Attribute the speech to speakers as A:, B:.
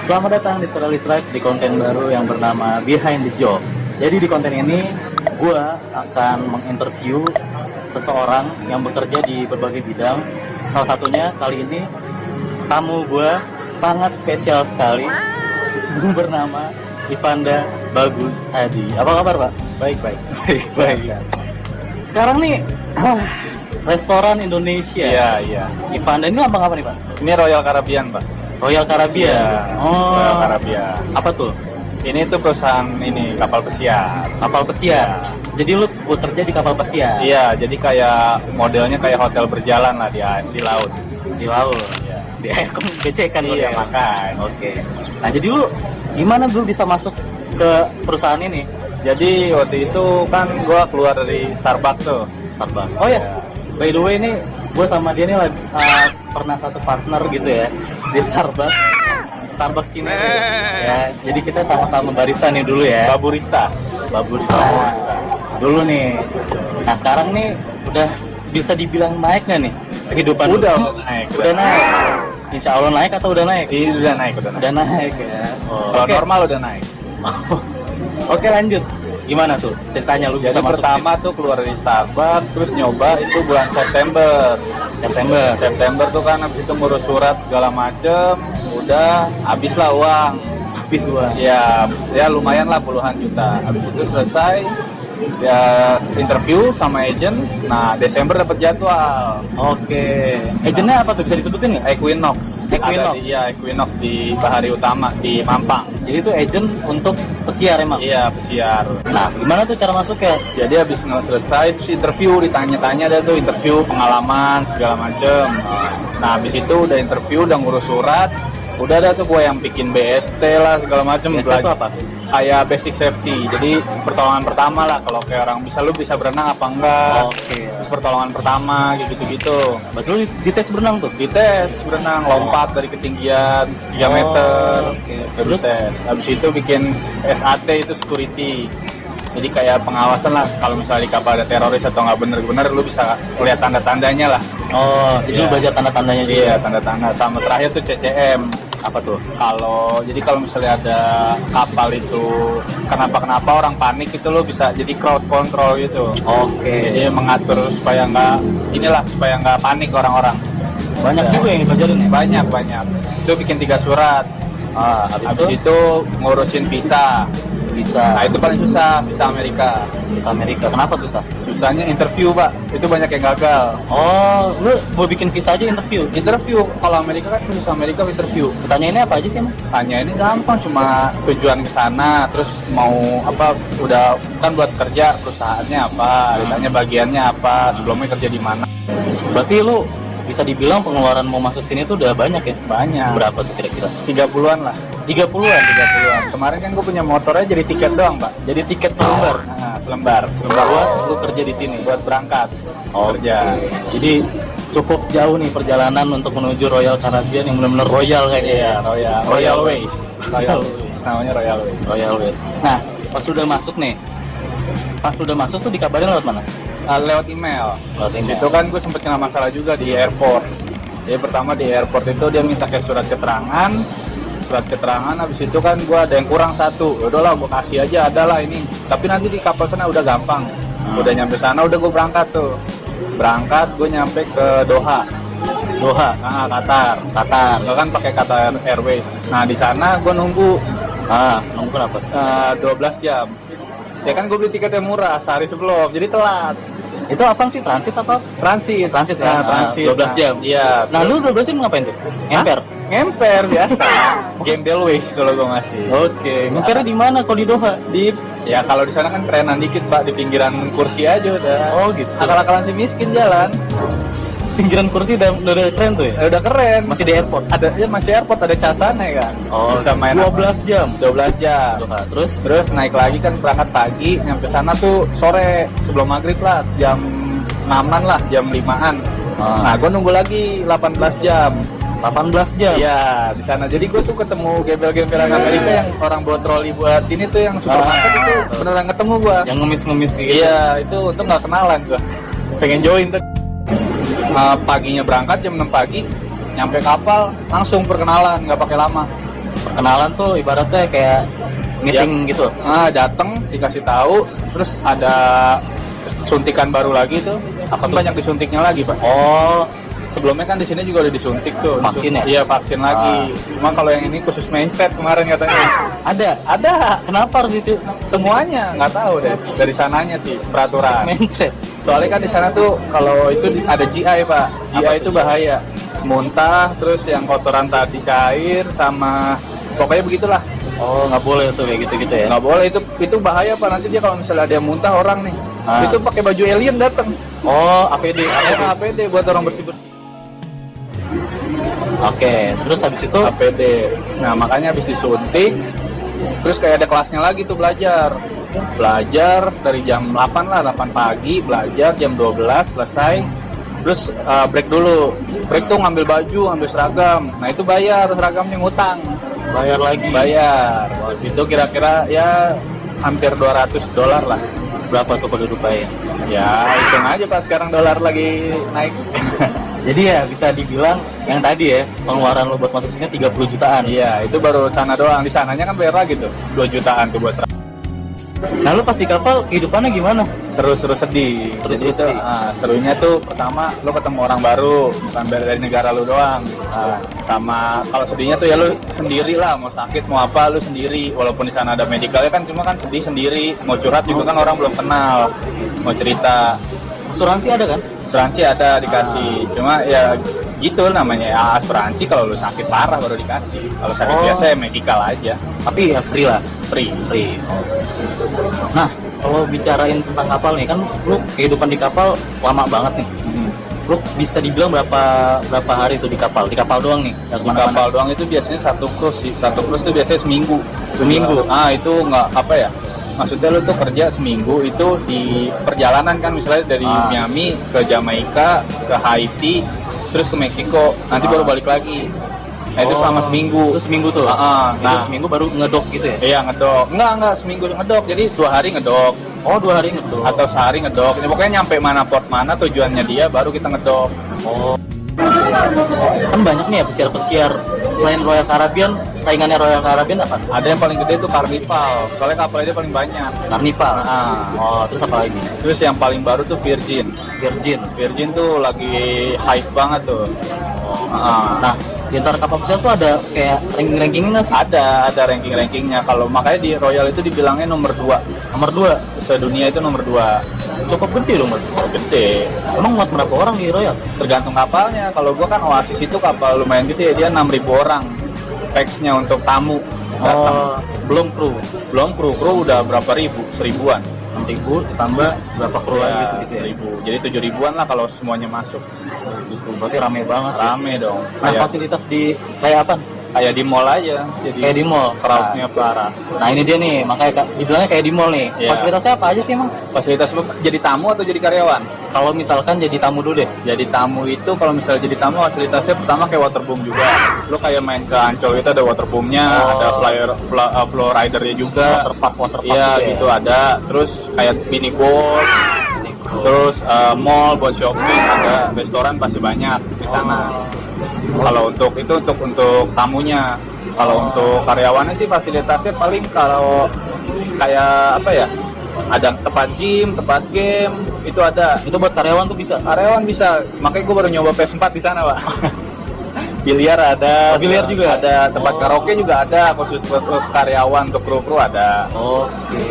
A: Selamat datang di Surali Strike di konten baru yang bernama Behind the Job. Jadi di konten ini gue akan menginterview seseorang yang bekerja di berbagai bidang. Salah satunya kali ini tamu gue sangat spesial sekali, bernama Ivanda Bagus Hadi. Apa kabar Pak?
B: Baik.
A: Sekarang nih restoran Indonesia.
B: Iya.
A: Ivanda ini lambang apa nih Pak?
B: Ini Royal Caribbean, Pak.
A: Royal Caribbean.
B: Iya,
A: Oh.
B: Royal Caribbean.
A: Apa tuh?
B: Ini tuh perusahaan kapal pesiar.
A: Kapal pesiar. Jadi lu bekerja di kapal pesiar.
B: Iya, jadi kayak modelnya kayak hotel berjalan lah di laut.
A: Di laut.
B: Iya.
A: Di air kan becekan lu
B: Iya,
A: ya.
B: makan.
A: Oke. Nah, jadi lu gimana lu bisa masuk ke perusahaan ini?
B: Jadi waktu itu kan gua keluar dari Starbucks tuh.
A: Starbucks. Oh ya. By the way ini gue sama dia nih lagi pernah satu partner gitu ya di Starbucks Cina ya. Jadi kita sama-sama barista nih dulu ya.
B: Baburista.
A: Dulu nih. Nah sekarang nih udah bisa dibilang naik nggak nih kehidupan lu?
B: Udah naik.
A: Udah naik. Insya Allah naik atau udah naik?
B: Udah naik.
A: Udah naik ya.
B: Kalau
A: Oke.
B: normal udah naik.
A: Oke lanjut. Gimana tuh ceritanya lu bisa
B: Jadi
A: masuk
B: pertama tuh keluar dari Starbucks, terus nyoba itu bulan September. September tuh kan habis itu ngurus surat segala macem, udah habis lah uang.
A: habis gua?
B: Ya lumayan lah puluhan juta. Habis itu selesai, ya interview sama agent. Nah Desember dapat jadwal.
A: Oke. Agentnya apa tuh bisa disebutin nggak?
B: Equinox.
A: Equinox.
B: Equinox di Bahari Utama di Mampang.
A: Jadi itu agent untuk pesiar emang?
B: Iya pesiar.
A: Nah, gimana tuh cara masuknya?
B: Jadi habis selesai terus interview, ditanya-tanya ada tuh interview pengalaman segala macem. Nah habis itu udah interview, udah ngurus surat, udah ada tuh gue yang bikin BST lah segala macem.
A: BST itu apa?
B: Kayak basic safety. Jadi pertolongan pertama lah kalau kayak orang lu bisa berenang apa enggak.
A: Oke.
B: Terus pertolongan pertama gitu-gitu.
A: Betul dites berenang tuh?
B: Dites berenang, lompat dari ketinggian 3 meter.
A: Oke.
B: Terus habis itu bikin SAT itu security. Jadi kayak pengawasan lah kalau misalnya di kapal ada teroris atau nggak bener-bener lu bisa lihat tanda-tandanya lah.
A: Oh, jadi lu
B: Iya.
A: belajar tanda-tandanya juga?
B: Iya, tanda-tanda. Sama terakhir tuh CCM.
A: Apa tuh?
B: Kalau misalnya ada kapal itu kenapa orang panik itu lo bisa jadi crowd control gitu.
A: Oke.
B: Jadi mengatur supaya nggak panik orang-orang.
A: Banyak juga yang dipelajarin ya?
B: Banyak. Itu bikin 3 surat. Habis itu ngurusin visa.
A: Bisa.
B: Nah itu paling susah, visa Amerika.
A: Visa Amerika. Kenapa susah?
B: Susahnya interview, Pak. Itu banyak yang gagal.
A: Oh, lu mau bikin visa aja interview?
B: Interview, kalau Amerika kan khusus Amerika interview.
A: Pertanyaannya apa aja sih emang?
B: Tanya ini gampang, cuma tujuan ke sana, terus mau apa, udah kan buat kerja perusahaannya apa, ditanya bagiannya apa, sebelumnya kerja di mana.
A: Berarti lu bisa dibilang pengeluaran mau masuk sini tuh udah banyak ya?
B: Banyak.
A: Berapa tuh kira-kira?
B: 30-an lah.
A: 30-an?
B: Kemarin kan gue punya motornya jadi tiket doang, Pak.
A: Jadi tiket selembar?
B: Nah, selembar
A: Buat lu kerja di sini?
B: buat berangkat. Kerja.
A: Jadi cukup jauh nih perjalanan untuk menuju Royal Caribbean yang benar-benar royal kayaknya ya?
B: Royal Ways. Namanya Royal Ways.
A: Royal West. Nah, pas udah masuk tuh dikabarin lewat mana?
B: Lewat email.
A: Lewat email.
B: Itu kan gue sempet kena masalah juga di airport. Jadi pertama di airport itu dia minta kayak surat keterangan, habis itu kan gue ada yang kurang satu. Udahlah gue kasih aja, adalah ini. Tapi nanti di kapal sana udah gampang. Udah nyampe sana, udah gue berangkat tuh. Gue nyampe ke Doha. Qatar. Gue kan pakai Qatar Airways. Nah di sana gue nunggu
A: Nunggu apa?
B: 12 jam. Ya kan gue beli tiketnya murah sehari sebelum, jadi telat.
A: Itu apa sih? Transit apa?
B: Transit
A: Ya,
B: transit
A: 12 jam.
B: Iya.
A: Nah, lu 12 jam ngapain tuh?
B: Ngemper biasa. Gembel ways kalau gue ngasih.
A: Oke. Ngempernya di mana kalau di Doha?
B: Ya kalau di sana kan kerenan dikit, Pak, di pinggiran kursi aja udah.
A: Oh gitu.
B: Akal-akalan si miskin jalan.
A: pinggiran kursi udah keren tuh ya?
B: Udah keren.
A: Masih di airport?
B: Ada, ya masih airport, ada casannya kan.
A: Oh,
B: bisa main
A: 12 jam?
B: 12 jam.
A: Tuh, Kak. Terus
B: Naik lagi kan, berangkat pagi, nyampe sana tuh sore sebelum maghrib lah, jam 6-an lah, jam 5-an. Nah, gue nunggu lagi 18 jam.
A: 18 jam?
B: Iya, di sana. Jadi gue tuh ketemu gembel-gembelan Amerika yang orang bawa troli buat ini tuh, yang supermarket itu beneran ketemu gue.
A: Yang ngemis-ngemis gitu?
B: Iya, itu untung nggak kenalan gue. Pengen join tuh. Paginya berangkat jam 6 pagi, nyampe kapal langsung perkenalan, nggak pakai lama.
A: Perkenalan tuh ibaratnya kayak meeting gitu?
B: Dateng, dikasih tahu, terus ada suntikan baru lagi tuh.
A: Apa tuh?
B: Banyak disuntiknya lagi, Pak.
A: Oh,
B: Sebelumnya kan di sini juga udah disuntik tuh.
A: Vaksin ya?
B: Iya, vaksin lagi. Cuma kalau yang ini khusus Mindset kemarin katanya. Ada.
A: kenapa harus itu?
B: Semuanya nggak tahu deh. Dari sananya sih peraturan.
A: Mindset.
B: Soalnya kan di sana tuh kalau itu ada GI, Pak. GI itu bahaya. Muntah, terus yang kotoran tadi cair sama pokoknya begitulah.
A: Oh, nggak boleh tuh kayak gitu-gitu ya?
B: Nggak boleh, itu bahaya, Pak. Nanti dia kalau misalnya ada yang muntah orang nih, itu pakai baju alien datang.
A: Oh, APD.
B: APD buat orang bersih-bersih.
A: Oke, terus habis itu
B: APD. Nah, makanya habis disuntik, terus kayak ada kelasnya lagi tuh belajar dari jam 8 lah, 8 pagi, belajar jam 12 selesai, terus break dulu. Break tuh ngambil baju, ngambil seragam. Nah, itu bayar seragamnya, ngutang.
A: bayar lagi.
B: Bayar. Itu kira-kira ya hampir $200 lah.
A: Berapa tuh kalau rupiah?
B: Ya, hitung aja Pak, sekarang dolar lagi naik.
A: Jadi ya bisa dibilang yang tadi ya, pengeluaran lo buat masuk sini 30 jutaan.
B: Iya, itu baru sana doang. Di sananya kan bayar lagi tuh 2 jutaan tuh buat
A: Nah, lo pas di kapal kehidupannya gimana?
B: seru-seru sedih.
A: Seru-seru
B: Jadi
A: sedih.
B: Serunya tuh pertama lo ketemu orang baru, bukan dari negara lo doang. Sama kalau sedihnya tuh ya lo sendiri lah, mau sakit mau apa lo sendiri. Walaupun di sana ada medikalnya kan, cuma kan sedih sendiri. Mau curhat juga kan orang belum kenal. Mau cerita,
A: Asuransi ada kan?
B: asuransi ada dikasih. Cuma ya gitu namanya ya, asuransi kalau lu sakit parah baru dikasih. Kalau sakit biasa ya medical aja.
A: Tapi ya free lah.
B: Free.
A: Nah, kalau bicarain tentang kapal nih, kan lu kehidupan di kapal lama banget nih. Lu bisa dibilang berapa hari tuh di kapal? Di kapal doang nih?
B: Di kapal doang itu biasanya satu cruise sih. Satu cruise tuh biasanya seminggu. Itu nggak apa ya? Maksudnya lu tuh kerja seminggu itu di perjalanan kan, misalnya dari Miami ke Jamaika, ke Haiti, terus ke Meksiko, nanti baru balik lagi. Nah, itu selama seminggu.
A: Itu seminggu tuh? Itu seminggu baru ngedok gitu ya?
B: Iya, ngedok. Enggak, seminggu ngedok. Jadi 2 hari ngedok.
A: Oh, 2 hari ngedok?
B: Atau sehari ngedok. Ini pokoknya nyampe mana port mana tujuannya dia, baru kita ngedok.
A: Oh. Kan banyak nih ya pesiar-pesiar. Selain Royal Caribbean, saingannya Royal Caribbean apa?
B: Ada yang paling gede itu Carnival. Soalnya kapalnya paling banyak.
A: Carnival? Oh, terus apa lagi?
B: Terus yang paling baru tuh Virgin. Virgin tuh lagi hype banget tuh.
A: Nah, di antara kapal pesiar tuh ada kayak ranking-rankingnya nggak sih?
B: Ada ranking-rankingnya. Kalau makanya di Royal itu dibilangnya nomor 2.
A: Nomor 2?
B: Sedunia itu nomor 2.
A: Cukup gede dong, Mas?
B: Gede.
A: Emang muat berapa orang di Royal?
B: Tergantung kapalnya. Kalau gua kan Oasis itu kapal lumayan gede, dia 6.000 orang. Pax-nya untuk tamu datang.
A: Belum kru.
B: Kru udah berapa ribu? 1000-an.
A: 6.000 ditambah berapa kru lagi gitu ya?
B: 1000. Jadi 7.000-an lah kalau semuanya masuk.
A: Gitu. Berarti rame banget.
B: Rame dong.
A: Nah, fasilitas di kayak apa?
B: Kayak di mall aja. Jadi
A: Kayak di mall.
B: crowd-nya parah.
A: Nah, ini dia nih, makanya dibilangnya kayak di mall nih.
B: Iya.
A: Fasilitasnya apa aja sih emang?
B: Fasilitas jadi tamu atau jadi karyawan?
A: Kalau misalkan jadi tamu dulu deh.
B: Jadi tamu itu kalau misalnya jadi tamu fasilitasnya pertama kayak waterboom juga. Lo kayak main ke Ancol itu ada waterboomnya, ada flow ridernya juga.
A: Waterpark
B: Iya gitu ada. Terus kayak mini golf. Terus mall buat shopping, ada restoran pasti banyak di sana. Kalau untuk tamunya. Kalau untuk karyawannya sih fasilitasnya paling kalau kayak apa ya? Ada tempat gym, tempat game, itu ada.
A: Itu buat karyawan tuh bisa.
B: Karyawan bisa. Makanya gue baru nyoba PS4 di sana, Pak. Biliar ada,
A: biliar juga
B: ada, tempat karaoke juga ada, khusus buat karyawan, untuk kru-kru ada.
A: Oke.